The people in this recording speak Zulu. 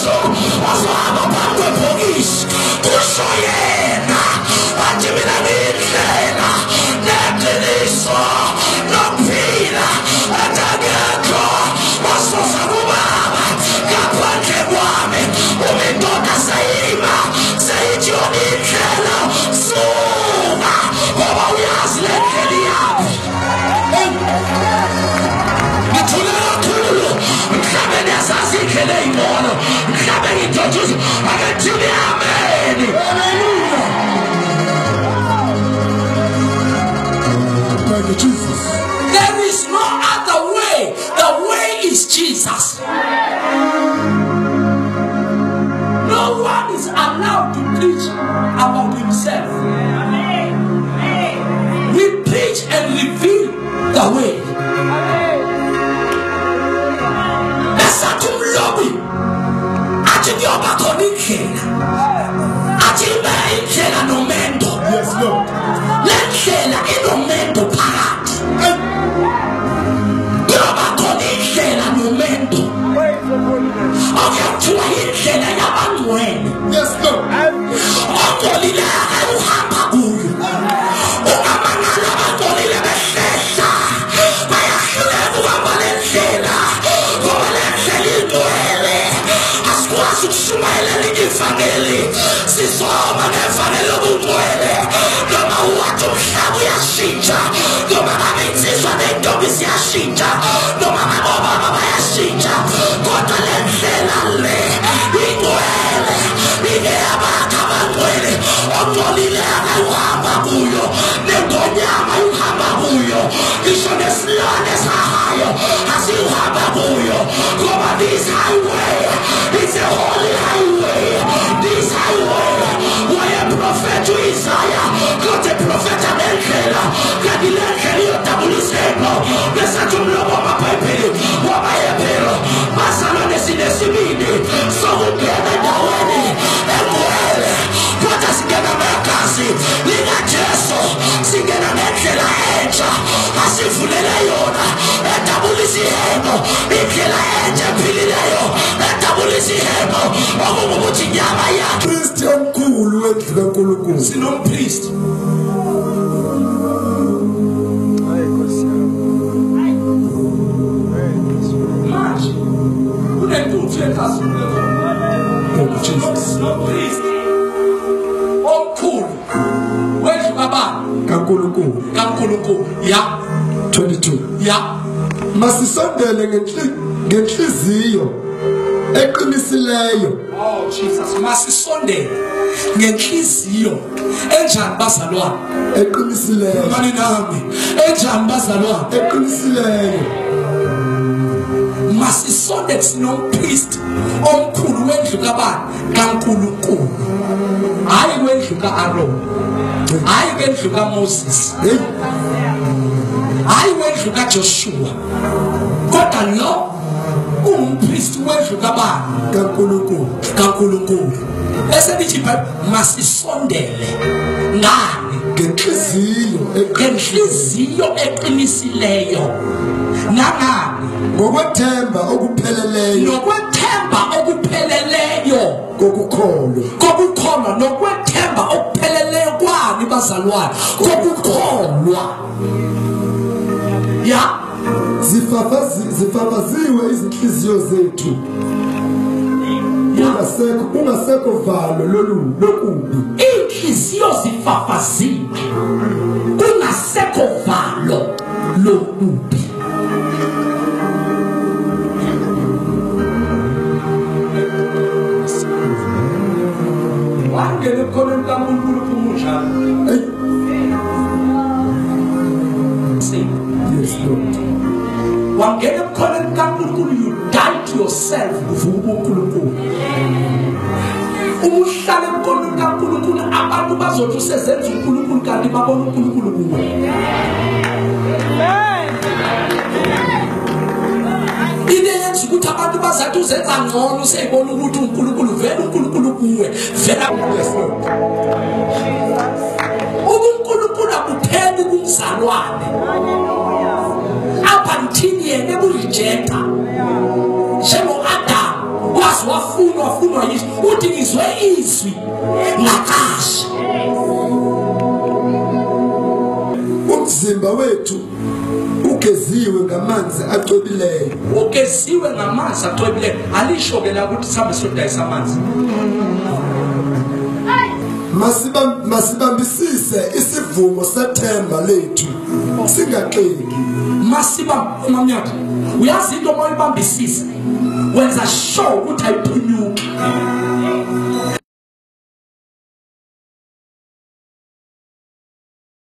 Yesu azohamba phambi kwebhokisi kusho yena athi mina ngiyindlela neqiniso nokuphila akekho osusa kubaba ngaphandle kwami uma indoda sayima sayithi yona indlela suka ngoba uyazi le ndlela yakho ngithula kakhulu mhlabe nesazi indlela eyimono mhlabe ngidonjuza akathini ameni Thank you, Jesus. There is no other way. The way is Jesus. No one is allowed to preach about himself. We preach and reveal the way. Esakumlobi athi ngiyoba khona indlela athi ibe indlela nomendo. Yes, Lord. Le ndlela inomendo phakathi. Ngiyoba khona indlela nomendo. Akuthiwa indlela yabangcwele. Yes, Lord. Ongcolile uhamba kuyo. Ungamanala abangcolile behlehla bayahluleka ukuhamba le ndlela ngoba le ndlela ingcwele. Asikwazi ukushumayela ivangeli sizoma ngevangeli obungcwele noma wathi umhlaba uyashintsha noma ngabe insizwa nentombi ziyashintsha noma ngabe obaba bayashintsha kodwa le ndlela le ingcwele ingeyabakho abangcwele ongcolile akayuhamba kuyo nengonyama ayuhamba kuyo ngisho nesilwane sahayo asiyuhamba kuyo ngoba this highway is a holy highway. This highway where a prophet to Isaiah got a prophet America got the letter of Tabulisemo Besa Jumlo Pipe Wabayapero Masalone Sinesimini so together the wedding and well what us get Americasi Liga Jesso Singing America Edge Asifulela Yona and Tabulisemo Ikela Edge Pililayo and Tabulisemo Omuchinyama ya Christian cool with the Kuluku. Sino priest. March. Who then do Jesus? Thank you, Jesus. No priest. Oh cool. Where's your baba? Kankuluku. Kankuluku. Yeah. 22. Yeah. Masisondele ngenhliziyo eqinisileyo. Oh Jesus. Masisondele ngenhliziyo enjani bazalwane? Eqinisileyo. Mani nami. Enjani bazalwane? Eqinisileyo. Masisondele sinompriest omkhulu wendlu kabani kaNkulunkulu. Hayi wendlu kaAaron. Hayi wendlu kaMoses. Hayi wendlu kaJoshua. Kodwa lo umpriest wendlu kabani kaNkulunkulu. Bese lithi masisondele ngani ngenhliziyo eqinisileyo nangani ngokwethemba okupheleleyo kokukholwa nokwethemba okupheleleyo kwani bazalwane kokukholwa ya zifafaziwe izinhliziyo zethu ungasekho valo lokubi inhliziyo zifafaziwe kungasekho valo lokubi wangene khona kaNkulunkulu kumusha yes Lord wangene khona kaNkulunkulu you die to yourself uvuka uNkulunkulu umuhlale khona kaNkulunkulu abantu bazothi usezenza uNkulunkulu kanti babona uNkulunkulu kuwe idenza ukuthi abantu bazathi uzenza ngcono useyibona ukuthi uNkulunkulu vele uNkulunkulu kuwe vela uNkulunkulu akupheli kumzalwane apha ngithini yena ebuyijeta njengo Adam wazi wafunwa yiso uthi ngizwe izwi ngaqasha. Umzimba wethu ugeziwe ngamanzi acwebileyo. Ugeziwe ngamanzi acwebileyo alisho ke la ukuthi sihambe siyodayisa amanzi. Masibambisise isivumo sethemba lethu singaxeki. Mamnyati uyazi into moyibambisisa wenza sure ukuthi ayiphunyuki.